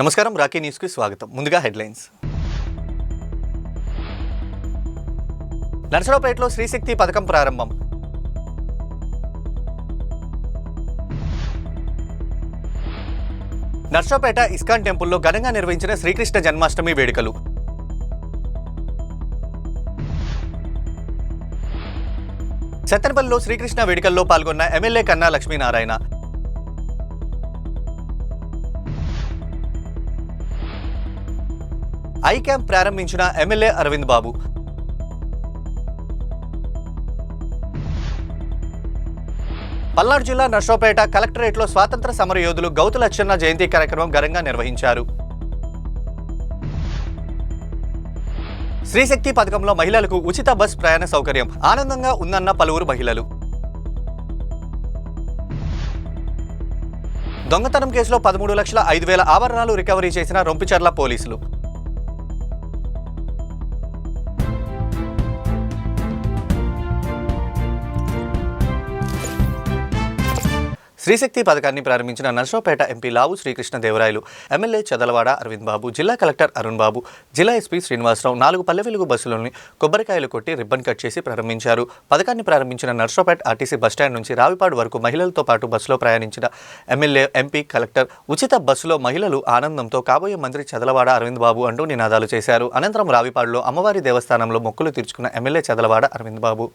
నమస్కారం, Rocky news కి స్వాగతం. ముందుగా హెడ్లైన్స్. నర్సరావుపేటలో శ్రీశక్తి పథకం ప్రారంభం. నర్సరావుపేట ఇస్కాన్ టెంపుల్లో ఘనంగా నిర్వహించిన శ్రీకృష్ణ జన్మాష్టమి వేడుకలు. సత్తెనపల్లిలో శ్రీకృష్ణ వేడుకల్లో పాల్గొన్న ఎమ్మెల్యే కన్నా లక్ష్మీనారాయణ. ఐ క్యాంప్ ప్రారంభించిన ఎమ్మెల్యే అరవింద్ బాబు. పల్నాడు జిల్లా నర్సరావుపేట కలెక్టరేట్లో స్వాతంత్ర సమరయోధులు గౌతు లచ్చన్న జయంతి కార్యక్రమం ఘనంగా నిర్వహించారు. శ్రీశక్తి పథకంలో మహిళలకు ఉచిత బస్ ప్రయాణ సౌకర్యం ఆనందంగా ఉందన్న పలువురు మహిళలు. దొంగతనం కేసులో 13,05,000 ఆభరణాలు రికవరీ చేసిన రొంపిచర్ల పోలీసులు. శ్రీశక్తి పథకాన్ని ప్రారంభించిన నర్సరావుపేట ఎంపీ లావు శ్రీకృష్ణదేవరాయలు, ఎమ్మెల్యే చదలవాడ అరవింద్ బాబు, జిల్లా కలెక్టర్ అరుణ్ బాబు, జిల్లా ఎస్పీ శ్రీనివాసరావు 4 పల్లె వెలుగు బస్సులని కొబ్బరికాయలు కొట్టి రిబ్బన్ కట్ చేసి ప్రారంభించారు. పథకాన్ని ప్రారంభించిన నర్సరావుపేట ఆర్టీసీ బస్టాండ్ నుంచి రావిపాడు వరకు మహిళలతో పాటు బస్సులో ప్రయాణించిన ఎమ్మెల్యే, ఎంపీ, కలెక్టర్ ఉచిత బస్సులో మహిళలు ఆనందంతో కాబోయే మంత్రి చదలవాడ అరవింద్ బాబు అంటూ నినాదాలు చేశారు. అనంతరం రావిపాడులో అమ్మవారి దేవస్థానంలో మొక్కులు తీర్చుకున్న ఎమ్మెల్యే చదలవాడ అరవింద్ బాబు.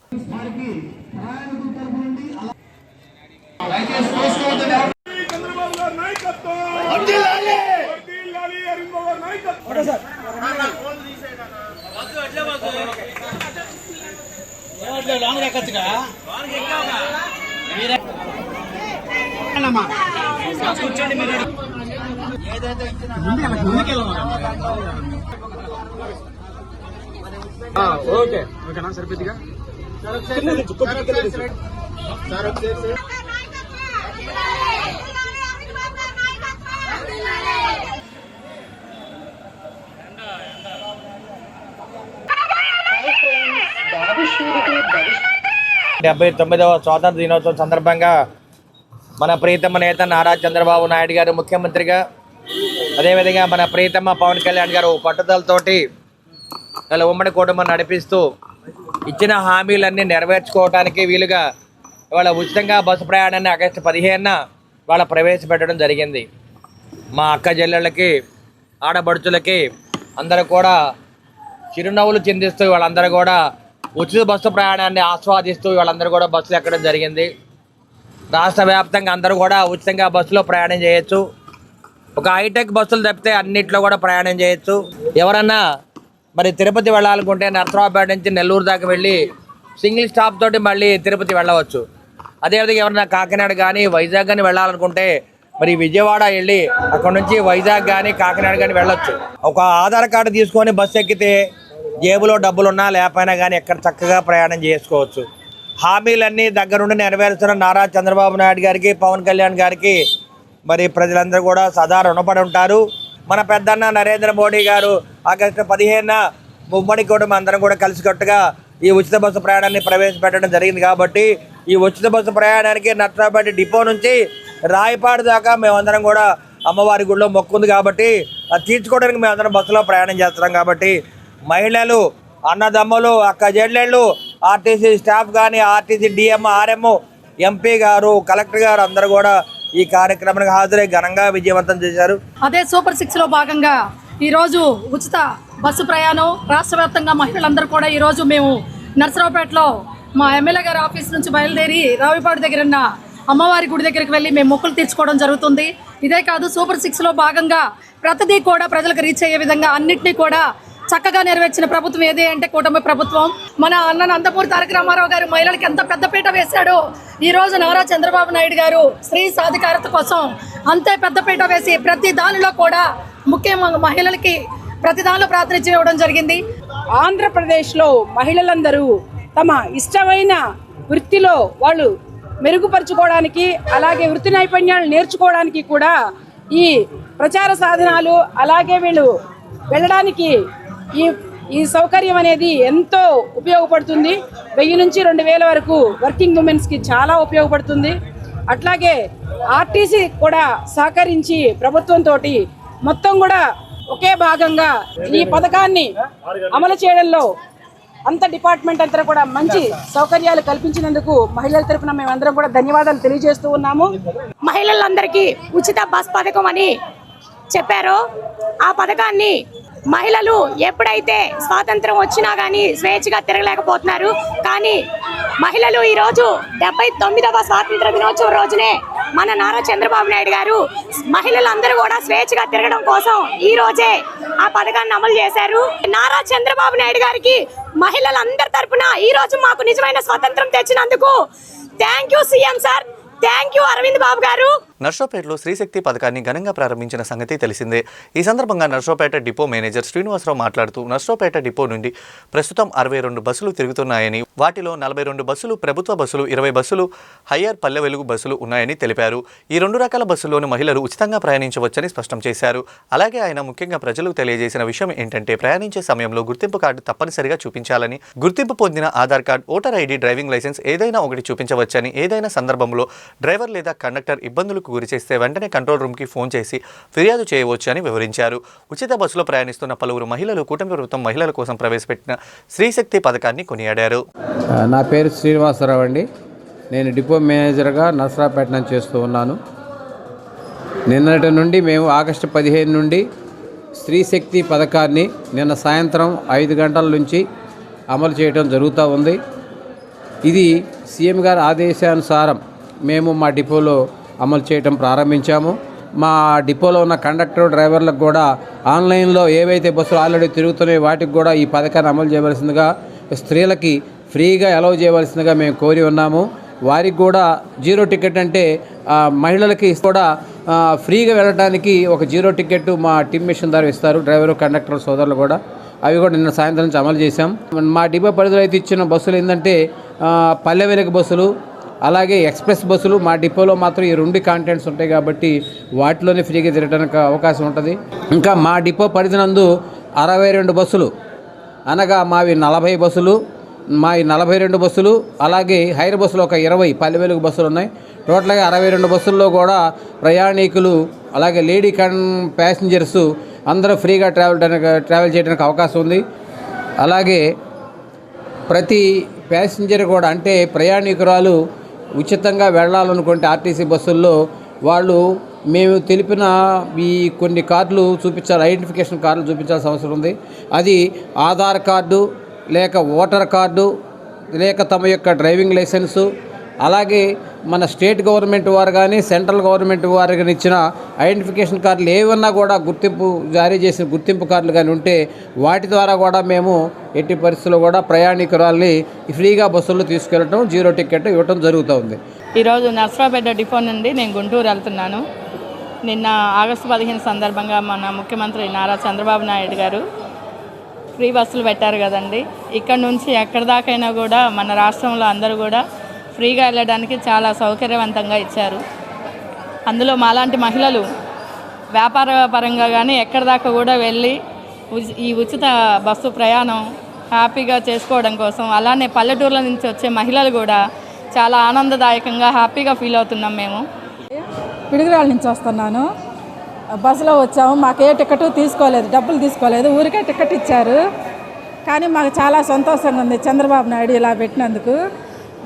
ఓకేనా సరిపోద్దిగా. డెబ్బై 79వ స్వాతంత్ర దినోత్సవం సందర్భంగా మన ప్రియతమ నేత నారా చంద్రబాబు నాయుడు గారు ముఖ్యమంత్రిగా, అదేవిధంగా మన ప్రియతమ పవన్ కళ్యాణ్ గారు పట్టుదలతోటి వాళ్ళ ఉమ్మడి కుటుంబం నడిపిస్తూ ఇచ్చిన హామీలన్నీ నెరవేర్చుకోవడానికి వీలుగా వాళ్ళ ఉచితంగా బస్సు ప్రయాణాన్ని ఆగస్టు 15న వాళ్ళ ప్రవేశపెట్టడం జరిగింది. మా అక్క చెల్లెళ్ళకి, ఆడబడుచులకి అందరూ కూడా చిరునవ్వులు చిందిస్తూ వాళ్ళందరూ కూడా ఉచిత బస్సు ప్రయాణాన్ని ఆస్వాదిస్తూ వాళ్ళందరూ కూడా బస్సులు ఎక్కడం జరిగింది. రాష్ట్ర వ్యాప్తంగా అందరూ కూడా ఉచితంగా బస్సులో ప్రయాణం చేయొచ్చు. ఒక హైటెక్ బస్సులు తప్పితే అన్నింటిలో కూడా ప్రయాణం చేయొచ్చు. ఎవరన్నా మరి తిరుపతి వెళ్ళాలనుకుంటే నర్సరావుపేట నుంచి నెల్లూరు దాకా వెళ్ళి సింగిల్ స్టాప్ తోటి మళ్ళీ తిరుపతి వెళ్ళవచ్చు. అదేవిధంగా ఎవరన్నా కాకినాడ కానీ వైజాగ్ కానీ వెళ్ళాలనుకుంటే మరి విజయవాడ వెళ్ళి అక్కడ నుంచి వైజాగ్ కానీ కాకినాడ కానీ వెళ్ళొచ్చు. ఒక ఆధార్ కార్డు తీసుకొని బస్సు ఎక్కితే జేబులో డబ్బులున్నా లేకపోయినా కానీ ఎక్కడ చక్కగా ప్రయాణం చేసుకోవచ్చు. హామీలన్నీ దగ్గరుండి నెరవేరుస్తున్న నారా చంద్రబాబు నాయుడు గారికి, పవన్ కళ్యాణ్ గారికి మరి ప్రజలందరూ కూడా సదా రుణపడి ఉంటారు. మన పెద్దన్న నరేంద్ర మోడీ గారు ఆగస్టు 15న ఉమ్మడి కుటుంబం అందరం కూడా కలిసికట్టుగా ఈ ఉచిత బస్సు ప్రయాణాన్ని ప్రవేశపెట్టడం జరిగింది. కాబట్టి ఈ ఉచిత బస్సు ప్రయాణానికి నర్సరావుపేట డిపో నుంచి రాయపాడు దాకా మేమందరం కూడా అమ్మవారి గుడిలో మొక్కుంది కాబట్టి అది తీర్చుకోవడానికి మేమందరం బస్సులో ప్రయాణం చేస్తున్నాం. కాబట్టి మహిళలు, అన్నదమ్ములు, అక్క చెల్లెళ్ళు, ఆర్టీసీ స్టాఫ్ కానీ, ఆర్టీసీ డిఎం, ఆర్ఎం, ఎంపీ గారు, కలెక్టర్ గారు అందరూ కూడా ఈ కార్యక్రమానికి హాజరై ఘనంగా విజయవంతం చేశారు. అదే సూపర్ 6లో భాగంగా ఈరోజు ఉచిత బస్సు ప్రయాణం రాష్ట్ర వ్యాప్తంగా మహిళలందరూ కూడా ఈరోజు మేము నర్సరావుపేటలో మా ఎమ్మెల్యే గారి ఆఫీస్ నుంచి బయలుదేరి రావిపాడు దగ్గర ఉన్న అమ్మవారి గుడి దగ్గరికి వెళ్ళి మేము మొక్కులు తీర్చుకోవడం జరుగుతుంది. ఇదే కాదు, సూపర్ 6లో భాగంగా ప్రతిదీ కూడా ప్రజలకు రీచ్ అయ్యే విధంగా అన్నింటినీ కూడా చక్కగా నెరవేర్చిన ప్రభుత్వం ఏది అంటే కూటమి ప్రభుత్వం. మన అన్న నందమూరి తారక రామారావు గారు మహిళలకు ఎంత పెద్దపీట వేశాడో ఈరోజు నారా చంద్రబాబు నాయుడు గారు స్త్రీ సాధికారత కోసం అంతే పెద్దపీట వేసి ప్రతి దానిలో కూడా ముఖ్యంగా మహిళలకి ప్రతి దానిలో ప్రాతినిధ్యం ఇవ్వడం జరిగింది. ఆంధ్రప్రదేశ్లో మహిళలందరూ తమ ఇష్టమైన వృత్తిలో వాళ్ళు మెరుగుపరుచుకోవడానికి, అలాగే వృత్తి నైపుణ్యాలు నేర్చుకోవడానికి కూడా ఈ ప్రచార సాధనాలు, అలాగే వీళ్ళు వెళ్ళడానికి ఈ సౌకర్యం అనేది ఎంతో ఉపయోగపడుతుంది. 1000 నుంచి 2000 వరకు వర్కింగ్ ఉమెన్స్కి చాలా ఉపయోగపడుతుంది. అట్లాగే ఆర్టీసీ కూడా సహకరించి ప్రభుత్వంతో మొత్తం కూడా ఒకే భాగంగా ఈ పథకాన్ని అమలు చేయడంలో అంత డిపార్ట్మెంట్ అంతా కూడా మంచి సౌకర్యాలు కల్పించినందుకు మహిళల తరపున మేమందరం కూడా ధన్యవాదాలు తెలియజేస్తూ ఉన్నాము. మహిళలందరికీ ఉచిత బస్ పథకం అని చెప్పారో ఆ పథకాన్ని మహిళలు ఎప్పుడైతే స్వాతంత్రం వచ్చినా కానీ స్వేచ్ఛగా తిరగలేకపోతున్నారు. కానీ మహిళలు ఈరోజు 79వ స్వాతంత్ర దినోత్సవం రోజునే మన నారా చంద్రబాబు నాయుడు గారు మహిళలందరూ కూడా స్వేచ్ఛగా తిరగడం కోసం ఈ రోజే ఆ పథకాన్ని అమలు చేశారు. నారా చంద్రబాబు నాయుడు గారికి మహిళలందరి తరపున ఈ రోజు మాకు నిజమైన స్వాతంత్రం తెచ్చినందుకు thank you CM sir, thank you Arvind Babu garu. నర్సరావుపేటలో శ్రీశక్తి పథకాన్ని ఘనంగా ప్రారంభించిన సంగతి తెలిసిందే. ఈ సందర్భంగా నర్సరావుపేట డిపో మేనేజర్ శ్రీనివాసరావు మాట్లాడుతూ నర్సరావుపేట డిపో నుండి ప్రస్తుతం 62 బస్సులు తిరుగుతున్నాయని, వాటిలో 42 బస్సులు ప్రభుత్వ బస్సులు, 20 బస్సులు హయ్యర్ పల్లె వెలుగు బస్సులు ఉన్నాయని తెలిపారు. ఈ 2 రకాల బస్సుల్లోనూ మహిళలు ఉచితంగా ప్రయాణించవచ్చని స్పష్టం చేశారు. అలాగే ఆయన ముఖ్యంగా ప్రజలకు తెలియజేసిన విషయం ఏంటంటే ప్రయాణించే సమయంలో గుర్తింపు కార్డు తప్పనిసరిగా చూపించాలని, గుర్తింపు పొందిన Aadhaar card, voter ID, driving licence ఏదైనా ఒకటి చూపించవచ్చని, ఏదైనా సందర్భంలో డ్రైవర్ లేదా కండక్టర్ ఇబ్బందులకు గురి చేస్తే వెంటనే కంట్రోల్ రూమ్కి ఫోన్ చేసి ఫిర్యాదు చేయవచ్చు అని వివరించారు. ఉచిత బస్సులో ప్రయాణిస్తున్న పలువురు మహిళలు కూటమి ప్రభుత్వం మహిళల కోసం ప్రవేశపెట్టిన శ్రీశక్తి పథకాన్ని కొనియాడారు. నా పేరు శ్రీనివాసరావు అండి. నేను డిపో మేనేజర్గా నర్సరావుపేట నుంచి చేస్తూ ఉన్నాను. నిన్నటి నుండి మేము ఆగస్టు 15 నుండి శ్రీశక్తి పథకాన్ని నిన్న సాయంత్రం 5 గంటల నుంచి అమలు చేయడం జరుగుతూ ఉంది. ఇది సీఎం గారి ఆదేశానుసారం మేము మా డిపోలో అమలు చేయడం ప్రారంభించాము. మా డిపోలో ఉన్న కండక్టర్, డ్రైవర్లకు కూడా ఆన్లైన్లో ఏవైతే బస్సులు ఆల్రెడీ తిరుగుతున్నాయో వాటికి కూడా ఈ పథకాన్ని అమలు చేయవలసిందిగా, స్త్రీలకి ఫ్రీగా అలౌ చేయవలసిందిగా మేము కోరి ఉన్నాము. వారికి కూడా జీరో టికెట్ అంటే మహిళలకి కూడా ఫ్రీగా వెళ్ళడానికి ఒక జీరో టికెట్ మా టీమ్ మిషన్ ద్వారా ఇస్తారు డ్రైవరు, కండక్టర్ సోదరులు కూడా. అవి కూడా నిన్న సాయంత్రం నుంచి అమలు చేశాం. మా డిపో పరిధిలో అయితే ఇచ్చిన బస్సులు ఏంటంటే పల్లె వెలుగు బస్సులు, అలాగే ఎక్స్ప్రెస్ బస్సులు. మా డిపోలో మాత్రం ఈ 2 కాంటెంట్స్ ఉంటాయి కాబట్టి వాటిలోనే ఫ్రీగా తిరగడానికి అవకాశం ఉంటుంది. ఇంకా మా డిపో పరిధినందు 62 బస్సులు, అనగా మావి 40 బస్సులు, మా 42 బస్సులు, అలాగే హైర్ బస్సులు ఒక 20 పల్లె వెలుగు బస్సులు ఉన్నాయి. టోటల్గా 62 బస్సుల్లో కూడా ప్రయాణికులు, అలాగే లేడీ ప్యాసింజర్స్ అందరూ ఫ్రీగా ట్రావెల్ చేయడానికి అవకాశం ఉంది. అలాగే ప్రతి ప్యాసింజర్ కూడా, అంటే ప్రయాణికురాలు ఉచితంగా వెళ్ళాలనుకుంటే ఆర్టీసీ బస్సుల్లో వాళ్ళు మేము తెలిపిన ఈ కొన్ని కార్డులు చూపించాలి, ఐడెంటిఫికేషన్ కార్డులు చూపించాల్సిన అవసరం ఉంది. అది ఆధార్ కార్డు, లేక ఓటర్ కార్డు, లేక తమ యొక్క డ్రైవింగ్ లైసెన్సు, అలాగే మన స్టేట్ గవర్నమెంట్ వారు కానీ సెంట్రల్ గవర్నమెంట్ వారు కానీ ఇచ్చిన ఐడెంటిఫికేషన్ కార్డులు ఏమన్నా కూడా గుర్తింపు జారీ చేసిన గుర్తింపు కార్డులు కానీ ఉంటే వాటి ద్వారా కూడా మేము ఎట్టి పరిస్థితుల్లో కూడా ప్రయాణికురాల్ని ఫ్రీగా బస్సుల్లో తీసుకెళ్ళటం, జీరో టికెట్ ఇవ్వటం జరుగుతూ ఉంది. ఈరోజు నర్సరావుపేట డిపో నుండి నేను గుంటూరు వెళ్తున్నాను. నిన్న ఆగస్టు 15 సందర్భంగా మన ముఖ్యమంత్రి నారా చంద్రబాబు నాయుడు గారు ఫ్రీ బస్సులు పెట్టారు కదండి. ఇక్కడ నుంచి ఎక్కడి దాకైనా కూడా మన రాష్ట్రంలో అందరూ కూడా ఫ్రీగా వెళ్ళడానికి చాలా సౌకర్యవంతంగా ఇచ్చారు. అందులో మాలాంటి మహిళలు వ్యాపార పరంగా కానీ ఎక్కడి దాకా కూడా వెళ్ళి ఈ ఉచిత బస్సు ప్రయాణం హ్యాపీగా చేసుకోవడం కోసం, అలానే పల్లెటూర్ల నుంచి వచ్చే మహిళలు కూడా చాలా ఆనందదాయకంగా హ్యాపీగా ఫీల్ అవుతున్నాం. మేము పిడుగురాళ్ళ నుంచి వస్తున్నాను. బస్సులో వచ్చాము. మాకు ఏ టికెట్ తీసుకోలేదు, డబ్బులు తీసుకోలేదు, ఊరికే టికెట్ ఇచ్చారు. కానీ మాకు చాలా సంతోషంగా ఉంది చంద్రబాబు నాయుడు ఇలా పెట్టినందుకు.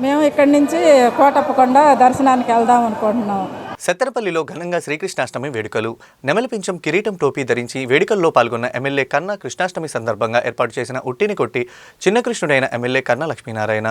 మేము ఇక్కడి నుంచి కోటప్పకొండ దర్శనానికి వెళ్దాం అనుకుంటున్నాం. సత్తెనపల్లిలో ఘనంగా శ్రీకృష్ణాష్టమి వేడుకలు. నెమలిపించం, కిరీటం, టోపీ ధరించి వేడుకల్లో పాల్గొన్న ఎమ్మెల్యే కన్నా కృష్ణాష్టమి సందర్భంగా ఏర్పాటు చేసిన ఉట్టిని కొట్టి చిన్న కృష్ణుడైన ఎమ్మెల్యే కన్నా లక్ష్మీనారాయణ.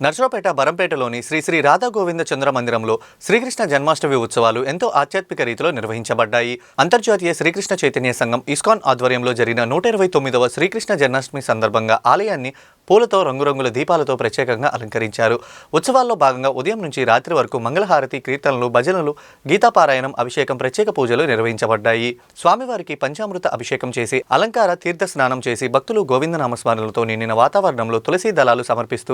నర్సరావుపేట బరంపేటలోని శ్రీ శ్రీ రాధా గోవింద చంద్ర మందిరంలో శ్రీకృష్ణ జన్మాష్టమి ఉత్సవాలు ఎంతో ఆధ్యాత్మిక రీతిలో నిర్వహించబడ్డాయి. అంతర్జాతీయ శ్రీకృష్ణ చైతన్య సంఘం ఇస్కాన్ ఆధ్వర్యంలో జరిగిన 129వ శ్రీకృష్ణ జన్మాష్టమి సందర్భంగా ఆలయాన్ని పూలతో రంగురంగుల దీపాలతో ప్రత్యేకంగా అలంకరించారు. ఉత్సవాల్లో భాగంగా ఉదయం నుంచి రాత్రి వరకు మంగళహారతి, కీర్తనలు, భజనలు, గీతాపారాయణం, అభిషేకం, ప్రత్యేక పూజలు నిర్వహించబడ్డాయి. స్వామివారికి పంచామృత అభిషేకం చేసి అలంకార తీర్థ స్నానం చేసి భక్తులు గోవిందనామస్మరణలతో నిండిన వాతావరణంలో తులసి దళాలు సమర్పిస్తూ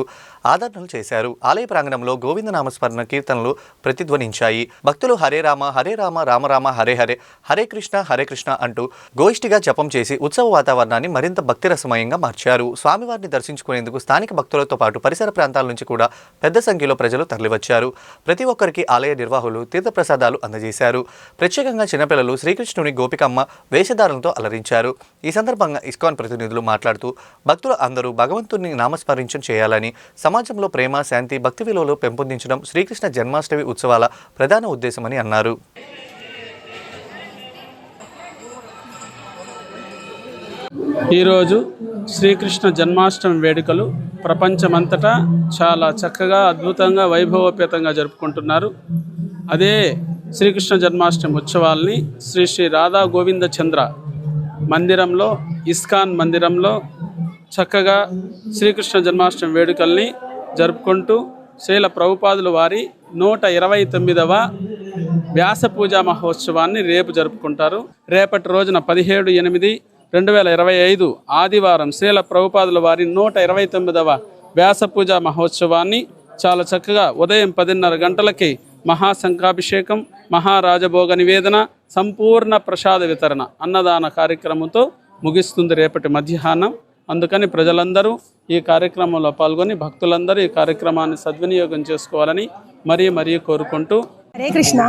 ఆదరణలు చేశారు. ఆలయ ప్రాంగణంలో గోవిందనామస్మరణ కీర్తనలు ప్రతిధ్వనించాయి. భక్తులు హరే రామ హరే రామ రామ రామ హరే హరే హరే కృష్ణ అంటూ గోష్ఠిగా జపం చేసి ఉత్సవ వాతావరణాన్ని మరింత భక్తిరసమయంగా మార్చారు. స్వామివారిని దర్శించుకునేందుకు స్థానిక భక్తులతో పాటు పరిసర ప్రాంతాల నుంచి కూడా పెద్ద సంఖ్యలో ప్రజలు తరలివచ్చారు. ప్రతి ఒక్కరికి ఆలయ నిర్వాహకులు తీర్థప్రసాదాలు అందజేశారు. ప్రత్యేకంగా చిన్నపిల్లలు శ్రీకృష్ణుని గోపికమ్మ వేషధారణలతో అలరించారు. ఈ సందర్భంగా ఇస్కాన్ ప్రతినిధులు మాట్లాడుతూ భక్తులు అందరూ భగవంతుని నామస్మరించం చేయాలని, సమాజంలో ప్రేమ, శాంతి, భక్తి విలువలు పెంపొందించడం శ్రీకృష్ణ జన్మాష్టమి ఉత్సవాల ప్రధాన ఉద్దేశమని అన్నారు. ఈరోజు శ్రీకృష్ణ జన్మాష్టమి వేడుకలు ప్రపంచమంతటా చాలా చక్కగా, అద్భుతంగా, వైభవోపేతంగా జరుపుకుంటున్నారు. అదే శ్రీకృష్ణ జన్మాష్టమి ఉత్సవాల్ని శ్రీ శ్రీ రాధా గోవింద చంద్ర మందిరంలో, ఇస్కాన్ మందిరంలో చక్కగా శ్రీకృష్ణ జన్మాష్టమి వేడుకల్ని జరుపుకుంటూ శ్రీల ప్రభుపాదుల వారి 129వ వ్యాస పూజా మహోత్సవాన్ని రేపు జరుపుకుంటారు. రేపటి రోజున 17/8/2025 ఆదివారం శ్రీల ప్రభుపాదుల వారి 129వ వ్యాస పూజా మహోత్సవాన్ని చాలా చక్కగా ఉదయం 10:30 గంటలకి మహాశంఖాభిషేకం, మహారాజభోగ నివేదన, సంపూర్ణ ప్రసాద వితరణ, అన్నదాన కార్యక్రమంతో ముగిస్తుంది రేపటి మధ్యాహ్నం. అందుకని ప్రజలందరూ ఈ కార్యక్రమంలో పాల్గొని భక్తులందరూ ఈ కార్యక్రమాన్ని సద్వినియోగం చేసుకోవాలని మరీ కోరుకుంటూ, హరే కృష్ణ.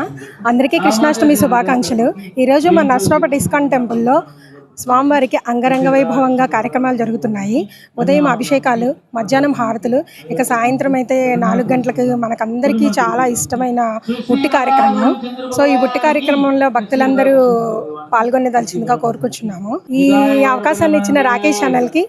అందరికీ కృష్ణాష్టమి శుభాకాంక్షలు. ఈరోజు మన నర్సరావుపేట ఇస్కాన్ టెంపుల్లో స్వామివారికి అంగరంగ వైభవంగా కార్యక్రమాలు జరుగుతున్నాయి. ఉదయం అభిషేకాలు, మధ్యాహ్నం హారతులు, ఇక సాయంత్రం అయితే 4 గంటలకు మనకందరికీ చాలా ఇష్టమైన బుట్టి కార్యక్రమం. సో ఈ బుట్టి కార్యక్రమంలో భక్తులందరూ పాల్గొనేదలిచిందిగా కోరుకుంటున్నాము. ఈ అవకాశాన్ని ఇచ్చిన రాకేష్ ఛానల్కి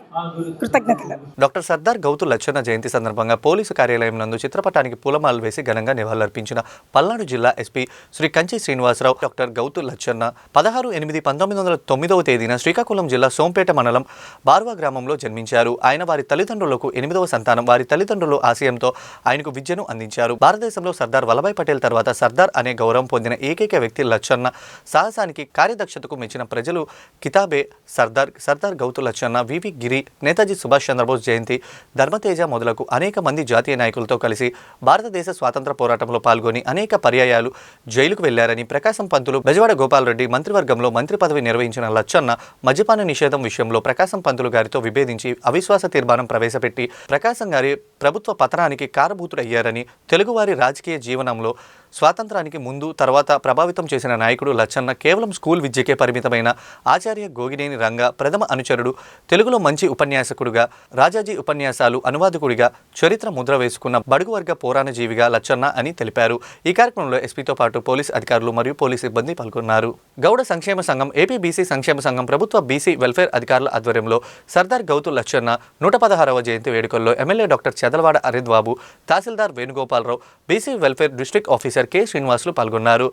కృతజ్ఞతలు. డాక్టర్ సర్దార్ గౌతు లచ్చన్న జయంతి సందర్భంగా పోలీసు కార్యాలయం నందు చిత్రపటానికి పూలమాలలు వేసి ఘనంగా నివాళులర్పించిన పల్నాడు జిల్లా ఎస్పీ శ్రీ కంచి శ్రీనివాసరావు. డాక్టర్ గౌతు లచ్చన్న 16/8/1909వ తేదీన శ్రీకాకుళం జిల్లా సోంపేట మండలం బార్వా గ్రామంలో జన్మించారు. ఆయన వారి తల్లిదండ్రులకు 8వ సంతానం. వారి తల్లిదండ్రులు ఆశయంతో ఆయనకు విద్యను అందించారు. భారతదేశంలో సర్దార్ వల్లభాయ్ పటేల్ తర్వాత సర్దార్ అనే గౌరవం పొందిన ఏకైక వ్యక్తి లచ్చన్న. సాహసానికి, కార్యదక్షతకు మెచ్చిన ప్రజలు కితాబే సర్దార్ గౌతు లచ్చన్న, వివి గిరి, నేతాజీ సుభాష్ చంద్రబోస్ జయంతి, ధర్మతేజ మొదలకు అనేక మంది జాతీయ నాయకులతో కలిసి భారతదేశ స్వాతంత్ర పోరాటంలో పాల్గొని అనేక పర్యాయాలు జైలుకు వెళ్లారని, ప్రకాశం పంతులు, బెజవాడ గోపాలరెడ్డి మంత్రివర్గంలో మంత్రి పదవి నిర్వహించిన లచ్చన్న మద్యపాన నిషేధం విషయంలో ప్రకాశం పంతులు గారితో విభేదించి అవిశ్వాస తీర్మానం ప్రవేశపెట్టి ప్రకాశం గారి ప్రభుత్వ పతనానికి కారభూతుడయ్యారని, తెలుగువారి రాజకీయ జీవనంలో స్వాతంత్రానికి ముందు తర్వాత ప్రభావితం చేసిన నాయకుడు లచ్చన్న కేవలం స్కూల్ విద్యకే పరిమితమైన ఆచార్య గోగినేని రంగ ప్రథమ అనుచరుడు, తెలుగులో మంచి ఉపన్యాసకుడుగా, రాజాజీ ఉపన్యాసాలు అనువాదకుడిగా చరిత్ర ముద్ర వేసుకున్న బడుగు వర్గ పోరాణజీవిగా లచ్చన్న అని తెలిపారు. ఈ కార్యక్రమంలో ఎస్పీతో పాటు పోలీస్ అధికారులు మరియు పోలీస్ సిబ్బంది పాల్గొన్నారు. గౌడ సంక్షేమ సంఘం, ఏపీ బీసీ సంక్షేమ సంఘం, ప్రభుత్వ బీసీ వెల్ఫేర్ అధికారుల ఆధ్వర్యంలో సర్దార్ గౌతు లచ్చన్న 116వ జయంతి వేడుకల్లో ఎమ్మెల్యే డాక్టర్ చదలవాడ అరవింద్ బాబు, తహసీల్దార్ Venugopalarao, BC welfare district officer K Srinivasulu పాల్గొన్నారు.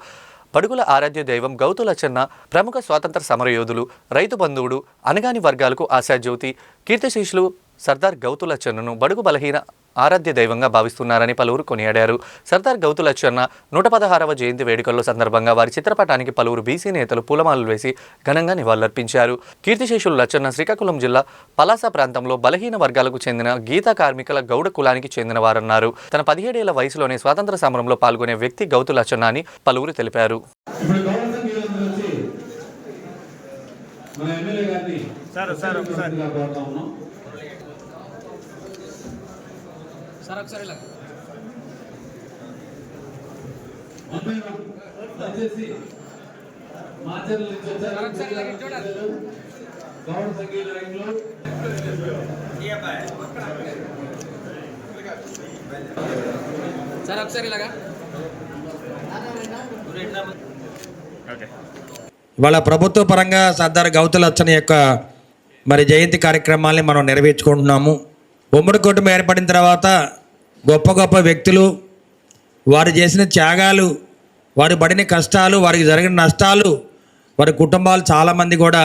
బడుగుల ఆరాధ్య దైవం గౌతు లచ్చన్న ప్రముఖ స్వాతంత్ర సమరయోధులు, రైతు బంధువుడు, అనగాని వర్గాలకు ఆశాజ్యోతి, కీర్తిశేషులు సర్దార్ గౌతు లచ్చన్నను బడుగు బలహీన ఆరాధ్య దైవంగా భావిస్తున్నారని పలువురు కొనియాడారు. సర్దార్ గౌతు లచ్చన్న 116వ జయంతి వేడుకల్లో సందర్భంగా వారి చిత్రపటానికి పలువురు బీసీ నేతలు పూలమాలలు వేసి ఘనంగా నివాళులర్పించారు. కీర్తిశేషులు లచ్చన్న శ్రీకాకుళం జిల్లా పలాస ప్రాంతంలో బలహీన వర్గాలకు చెందిన గీతా కార్మికుల గౌడ కులానికి చెందిన వారన్నారు. తన 17 ఏళ్ల వయసులోనే స్వాతంత్ర సమరంలో పాల్గొనే వ్యక్తి గౌతు లచ్చన్న అని పలువురు తెలిపారు. ఇవాళ ప్రభుత్వ పరంగా సర్దార్ గౌతు లచ్చన్న యొక్క జయంతి కార్యక్రమాల్ని మనం నెరవేర్చుకుంటున్నాము. ఉమ్మడి కుటుంబం ఏర్పడిన తర్వాత గొప్ప గొప్ప వ్యక్తులు, వారు చేసిన త్యాగాలు, వారు పడిన కష్టాలు, వారికి జరిగిన నష్టాలు, వారి కుటుంబాలు చాలామంది కూడా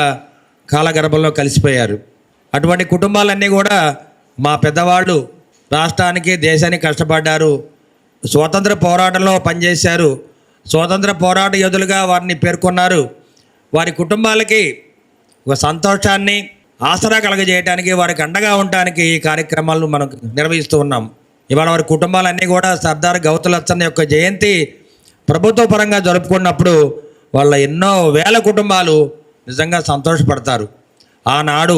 కాలగర్భంలో కలిసిపోయారు. అటువంటి కుటుంబాలన్నీ కూడా మా పెద్దవాళ్ళు రాష్ట్రానికి దేశానికి కష్టపడ్డారు, స్వాతంత్ర పోరాటంలో పనిచేశారు, స్వాతంత్ర పోరాట యోధులుగా వారిని పేర్కొన్నారు. వారి కుటుంబాలకి ఒక సంతోషాన్ని ఆసరా కలగజేయడానికి, వారికి అండగా ఉండటానికి ఈ కార్యక్రమాలను మనం నిర్వహిస్తూ ఉన్నాం. ఇవాళ వారి కుటుంబాలన్నీ కూడా సర్దార్ గౌతులచ్చన్న యొక్క జయంతి ప్రభుత్వ పరంగా జరుపుకున్నప్పుడు వాళ్ళ ఎన్నో వేల కుటుంబాలు నిజంగా సంతోషపడతారు. ఆనాడు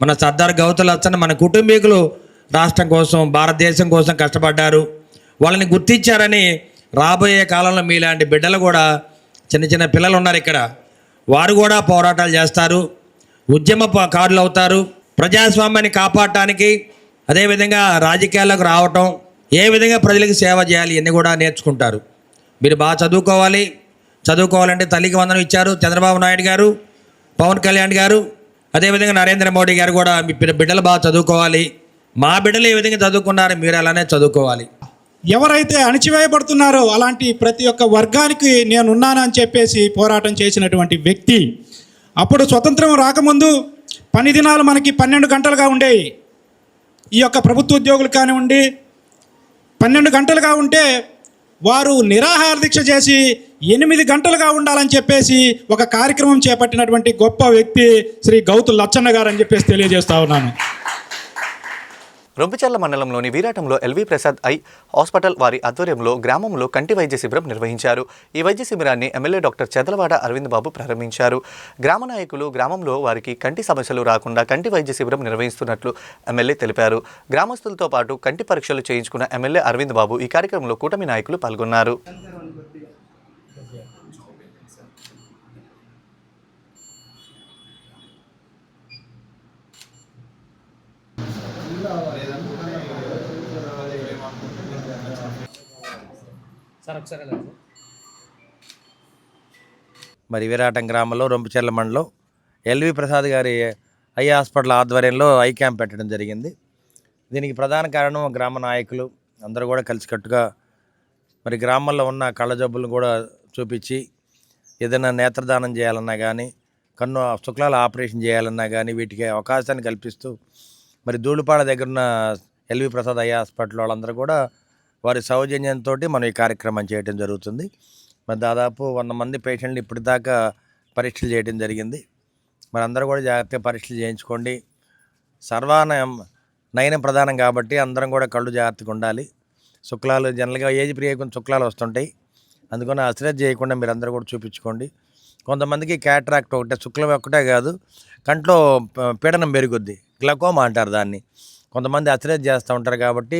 మన సర్దార్ గౌతులచ్చన్న మన కుటుంబీకులు రాష్ట్రం కోసం, భారతదేశం కోసం కష్టపడ్డారు. వాళ్ళని గుర్తించారని రాబోయే కాలంలో మీలాంటి బిడ్డలు కూడా చిన్న చిన్న పిల్లలు ఉన్నారు ఇక్కడ, వారు కూడా పోరాటాలు చేస్తారు, ఉద్యమకారులు అవుతారు. ప్రజాస్వామ్యాన్ని కాపాడటానికి, అదేవిధంగా రాజకీయాల్లోకి రావటం, ఏ విధంగా ప్రజలకు సేవ చేయాలి ఇవన్నీ కూడా నేర్చుకుంటారు. మీరు బాగా చదువుకోవాలంటే తల్లికి వందనం ఇచ్చారు చంద్రబాబు నాయుడు గారు, పవన్ కళ్యాణ్ గారు, అదేవిధంగా నరేంద్ర మోడీ గారు కూడా మీ బిడ్డలు బాగా చదువుకోవాలి. మా బిడ్డలు ఏ విధంగా చదువుకున్నారు మీరు అలానే చదువుకోవాలి. ఎవరైతే అణచివేయబడుతున్నారో అలాంటి ప్రతి ఒక్క వర్గానికి నేనున్నానని చెప్పేసి పోరాటం చేసినటువంటి వ్యక్తి. అప్పుడు స్వతంత్రం రాకముందు పని దినాలు మనకి 12 గంటలుగా ఉండేవి. ఈ యొక్క ప్రభుత్వ ఉద్యోగులు కానివ్వండి 12 గంటలుగా ఉంటే వారు నిరాహార దీక్ష చేసి 8 గంటలుగా ఉండాలని చెప్పేసి ఒక కార్యక్రమం చేపట్టినటువంటి గొప్ప వ్యక్తి శ్రీ గౌతు లచ్చన్న గారు అని చెప్పేసి తెలియజేస్తా ఉన్నాను. రొంపిచెర్ల మండలంలోని వీరాటంలో ఎల్వి ప్రసాద్ ఐ హాస్పిటల్ వారి ఆధ్వర్యంలో గ్రామంలో కంటి వైద్య శిబిరం నిర్వహించారు. ఈ వైద్య శిబిరాన్ని ఎమ్మెల్యే డాక్టర్ చెదలవాడ అరవింద్ బాబు ప్రారంభించారు. గ్రామ నాయకులు గ్రామంలో వారికి కంటి సమస్యలు రాకుండా కంటి వైద్య శిబిరం నిర్వహిస్తున్నట్లు ఎమ్మెల్యే తెలిపారు. గ్రామస్తులతో పాటు కంటి పరీక్షలు చేయించుకున్న ఎమ్మెల్యే అరవింద్ బాబు ఈ కార్యక్రమంలో కూటమి నాయకులు పాల్గొన్నారు. మరి వీరాటం గ్రామంలో రొంపిచెర్ల మండలం ఎల్వి ప్రసాద్ గారి ఐ హాస్పిటల్ ఆధ్వర్యంలో ఐ క్యాంప్ పెట్టడం జరిగింది. దీనికి ప్రధాన కారణం గ్రామ నాయకులు అందరూ కూడా కలిసికట్టుగా మరి గ్రామంలో ఉన్న కళ్ళ జబ్బులను కూడా చూపించి ఏదైనా నేత్రదానం చేయాలన్నా కానీ, కన్ను శుక్లాల ఆపరేషన్ చేయాలన్నా కానీ వీటికి అవకాశాన్ని కల్పిస్తూ మరి ధూళిపాడ దగ్గర ఉన్న ఎల్వి ప్రసాద్ ఐ హాస్పిటల్ వాళ్ళందరూ కూడా వారి సౌజన్యంతో మనం ఈ కార్యక్రమం చేయడం జరుగుతుంది. మరి దాదాపు 100 మంది పేషెంట్లు ఇప్పటిదాకా పరీక్షలు చేయడం జరిగింది. మరి అందరూ కూడా జాగ్రత్తగా పరీక్షలు చేయించుకోండి. నయనం ప్రధానం కాబట్టి అందరం కూడా కళ్ళు జాగ్రత్తగా ఉండాలి. శుక్లాలు జనరల్గా ఏజ్ ప్రియకుండా శుక్లాలు వస్తుంటాయి, అందుకని అశ్రద్ధ చేయకుండా మీరు అందరూ కూడా చూపించుకోండి. కొంతమందికి క్యాట్రాక్ట్ ఒకటే, శుక్లం ఒక్కటే కాదు, కంట్లో పీడనం పెరుగుద్ది, గ్లకోమా అంటారు దాన్ని. కొంతమంది అశ్రద్ధ చేస్తూ ఉంటారు కాబట్టి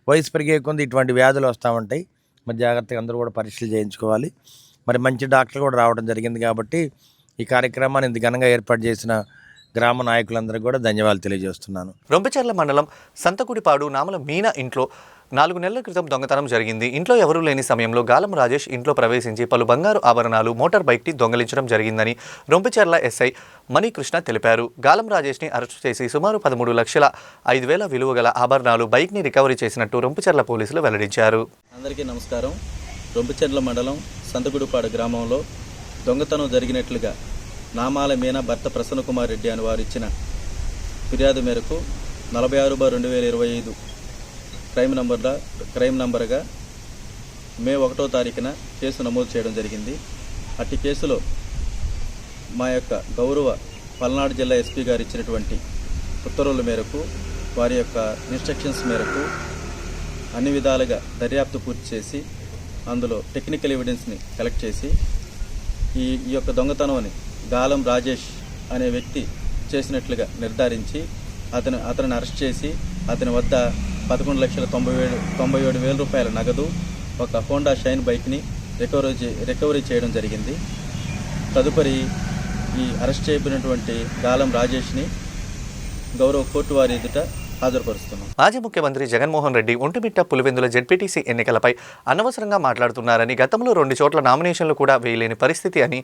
వయసు పెరిగే కొద్ది ఇటువంటి వ్యాధులు వస్తూ ఉంటాయి. మరి జాగ్రత్తగా అందరూ కూడా పరీక్షలు చేయించుకోవాలి. మరి మంచి డాక్టర్లు కూడా రావడం జరిగింది కాబట్టి ఈ కార్యక్రమాన్ని ఇంత ఘనంగా ఏర్పాటు చేసిన గ్రామ నాయకులందరికీ కూడా ధన్యవాదాలు తెలియజేస్తున్నాను. రొంపిచెర్ల మండలం సంతకుడిపాడు నామల మీనా ఇంట్లో 4 నెలల క్రితం దొంగతనం జరిగింది. ఇంట్లో ఎవరూ లేని సమయంలో గాలం రాజేష్ ఇంట్లో ప్రవేశించి పలు బంగారు ఆభరణాలు, మోటార్ బైక్ని దొంగలించడం జరిగిందని రొంపిచెర్ల ఎస్ఐ మణికృష్ణ తెలిపారు. గాలం రాజేష్ని అరెస్టు చేసి సుమారు 13,05,000 విలువ గల ఆభరణాలు, బైక్ని రికవరీ చేసినట్టు రొంపిచెర్ల పోలీసులు వెల్లడించారు. అందరికీ నమస్కారం. రొంపిచెర్ల మండలం సంతకుడిపాడు గ్రామంలో దొంగతనం జరిగినట్లుగా నామాల మీనా భర్త ప్రసన్న కుమార్ రెడ్డి అని వారు ఇచ్చిన ఫిర్యాదు మేరకు 46/2025 క్రైమ్ నంబర్గా మే 1వ తారీఖున కేసు నమోదు చేయడం జరిగింది. అట్టి కేసులో మా యొక్క గౌరవ పల్నాడు జిల్లా ఎస్పీ గారు ఇచ్చినటువంటి ఉత్తర్వుల మేరకు, వారి యొక్క ఇన్స్ట్రక్షన్స్ మేరకు అన్ని విధాలుగా దర్యాప్తు పూర్తి చేసి అందులో టెక్నికల్ ఎవిడెన్స్ని కలెక్ట్ చేసి ఈ యొక్క దొంగతనాన్ని గాలం రాజేష్ అనే వ్యక్తి చేసినట్లుగా నిర్ధారించి అతను అరెస్ట్ చేసి అతని వద్ద 11,97,000 రూపాయల నగదు, ఒక హోండా షైన్ బైక్ని రికవరీ చేయడం జరిగింది. తదుపరి ఈ అరెస్ట్ చేయబడినటువంటి గాలం రాజేష్ని గౌరవ కోర్టు వారి ఎదుట హాజరుపరుస్తున్నాం. మాజీ ముఖ్యమంత్రి జగన్మోహన్ రెడ్డి ఒంటిమిట్ట పులివెందుల జెడ్పీటీసీ ఎన్నికలపై అనవసరంగా మాట్లాడుతున్నారని, గతంలో 2 చోట్ల నామినేషన్లు కూడా వేయలేని పరిస్థితి అని,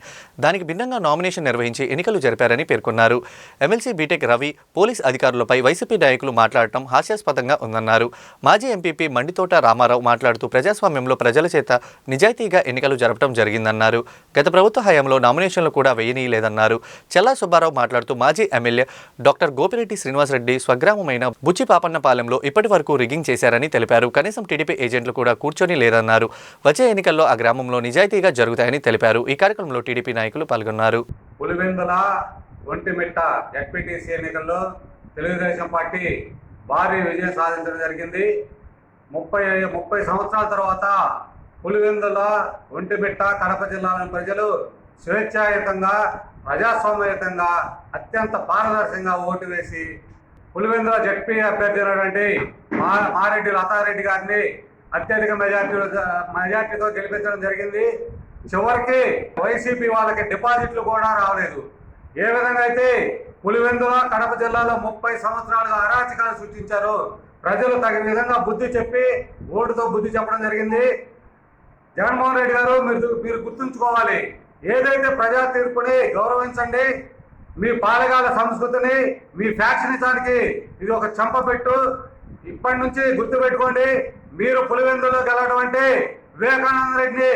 దానికి భిన్నంగా నామినేషన్ నిర్వహించి ఎన్నికలు జరిపారని పేర్కొన్నారు. ఎమ్మెల్సీ బీటెక్ రవి పోలీస్ అధికారులపై వైసీపీ నాయకులు మాట్లాడటం హాస్యాస్పదంగా ఉందన్నారు. మాజీ ఎంపీపీ మండితోట రామారావు మాట్లాడుతూ ప్రజాస్వామ్యంలో ప్రజల చేత నిజాయితీగా ఎన్నికలు జరపడం జరిగిందన్నారు. గత ప్రభుత్వ హయాంలో నామినేషన్లు కూడా వేయనీయలేదన్నారు. చెల్లా సుబ్బారావు మాట్లాడుతూ మాజీ ఎమ్మెల్యే డాక్టర్ గోపిరెడ్డి శ్రీనివాసరెడ్డి స్వగ్రామమైన బుచ్చి పాపన్నపాలెంలో ఇప్పటి వరకు రిగ్గింగ్ చేశారని తెలిపారు. కనీసం టీడీపీ ఏజెంట్లు కూడా కూర్చొని లేరన్నారు. వచ్చే ఎన్నికల్లో ఆ గ్రామంలో నిజాయితీగా జరుగుతాయని తెలిపారు. ఈ కార్యక్రమంలో టీడీపీ నాయకులు పాల్గొన్నారు. పులివెందుల ఒంటిమిట్ట జడ్పీటీసీ ఎన్నికల్లో తెలుగుదేశం పార్టీ భారీ విజయం సాధించడం జరిగింది. 30 సంవత్సరాల తర్వాత పులివెందుల ఒంటిమిట్ట కడప జిల్లాలోని ప్రజలు స్వేచ్ఛాయుతంగా ప్రజాస్వామ్యయుతంగా అత్యంత పారదర్శకంగా ఓటు వేసి పులివెందుల జడ్పీ అభ్యర్థి అయినటువంటి మారెడ్డి లతారెడ్డి గారిని అత్యధిక మెజార్టీతో గెలిపించడం జరిగింది. చివరికి వైసీపీ వాళ్ళకి డిపాజిట్లు కూడా రాలేదు. ఏ విధంగా అయితే పులివెందుల కడప జిల్లాలో 30 సంవత్సరాలుగా అరాచకాలు సృష్టించారో ప్రజలు తగిన విధంగా బుద్ధి చెప్పి ఓటుతో బుద్ధి చెప్పడం జరిగింది. జగన్మోహన్ రెడ్డి గారు మీరు గుర్తుంచుకోవాలి, ఏదైతే ప్రజా తీర్పుని గౌరవించండి. మీ పాలెగాల సంస్కృతిని మీ ఫ్యాక్షనిజానికి ఇది ఒక చెంపపెట్టు. ఇప్పటి నుంచి గుర్తుపెట్టుకోండి, మీరు పులివెందులో గెలవడం అంటే వివేకానంద రెడ్డిని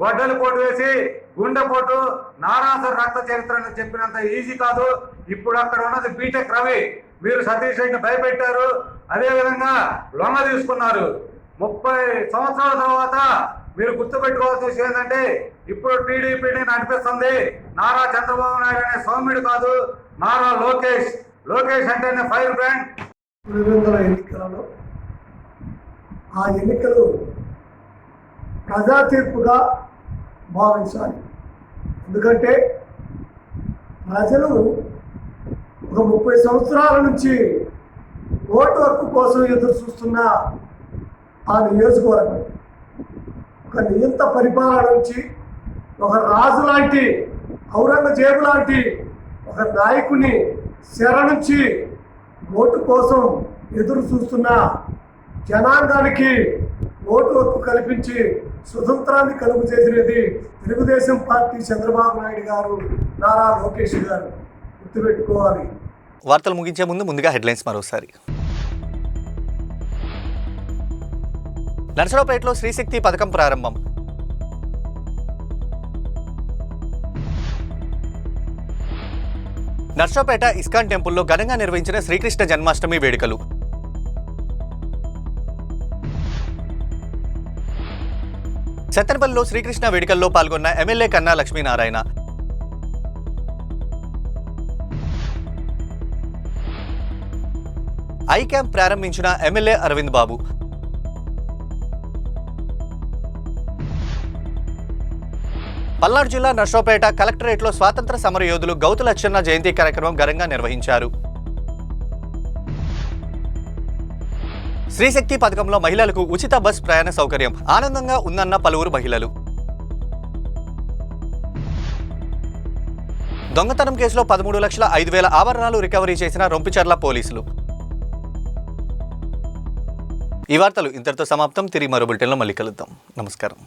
గొడ్డలు పోటు వేసి గుండెపోటు నారాసర రక్త చరిత్రను చెప్పినంత ఈజీ కాదు. ఇప్పుడు అక్కడ ఉన్నది బీటెక్ రవి. మీరు సతీష్ రెడ్డిని భయపెట్టారు, అదేవిధంగా లొంగ తీసుకున్నారు. 30 సంవత్సరాల తర్వాత మీరు గుర్తుపెట్టుకోవాల్సిన విషయం ఏంటంటే ఇప్పుడు టీడీపీని నడిపిస్తుంది నారా చంద్రబాబు నాయుడు అనే సౌమ్యుడు కాదు, నారా లోకేష్. లోకేష్ అంటేనే ఫైర్ బ్రాండ్. పులివెందుల ఎన్నికలలో ఆ ఎన్నికలు ప్రజా తీర్పుగా భావించాలి. ఎందుకంటే ప్రజలు ఒక 30 సంవత్సరాల నుంచి ఓటు హక్కు కోసం ఎదురు చూస్తున్న ఆ నియోజకవర్గం ఒక నియంత పరిపాలన నుంచి ఒక రాజు లాంటి ఔరంగజేబు లాంటి ఒక నాయకుని శర నుంచి ఓటు కోసం ఎదురు చూస్తున్న జనాంగానికి ఓటు హక్కు కల్పించి స్వతంత్రాన్ని కలుగు చేసినది తెలుగుదేశం పార్టీ చంద్రబాబు నాయుడు గారు, నారా లోకేష్ గారు. గుర్తుపెట్టుకోవాలి. వార్తలు ముగించే ముందుగా హెడ్లైన్స్ మరోసారి. నర్సరావుపేటలో శ్రీశక్తి పథకం ప్రారంభం. నర్సరావుపేట ఇస్కాన్ టెంపుల్లో ఘనంగా నిర్వహించిన శ్రీకృష్ణ జన్మాష్టమి వేడుకలు. సత్తెనపల్లిలో శ్రీకృష్ణ వేడుకల్లో పాల్గొన్న ఎమ్మెల్యే కన్నా లక్ష్మీనారాయణ. ఐ క్యాంప్ ప్రారంభించిన ఎమ్మెల్యే అరవింద్ బాబు. పల్నాడు జిల్లా నర్సరావుపేట కలెక్టరేట్లో స్వాతంత్ర సమరయోధులు గౌతు లచ్చన్న జయంతి కార్యక్రమం ఘనంగా నిర్వహించారు. శ్రీశక్తి పథకంలో మహిళలకు ఉచిత బస్ ప్రయాణ సౌకర్యం ఆనందంగా ఉందన్న పలువురు మహిళలు. దొంగతనం కేసులో 13,05,000 ఆభరణాలు రికవరీ చేసిన రొంపిచర్ల పోలీసులు. ఈ వార్తలు ఇంతటితో సమాప్తం. తిరిగి మరో బులెటిన్లో మళ్ళీ కలుద్దాం. నమస్కారం.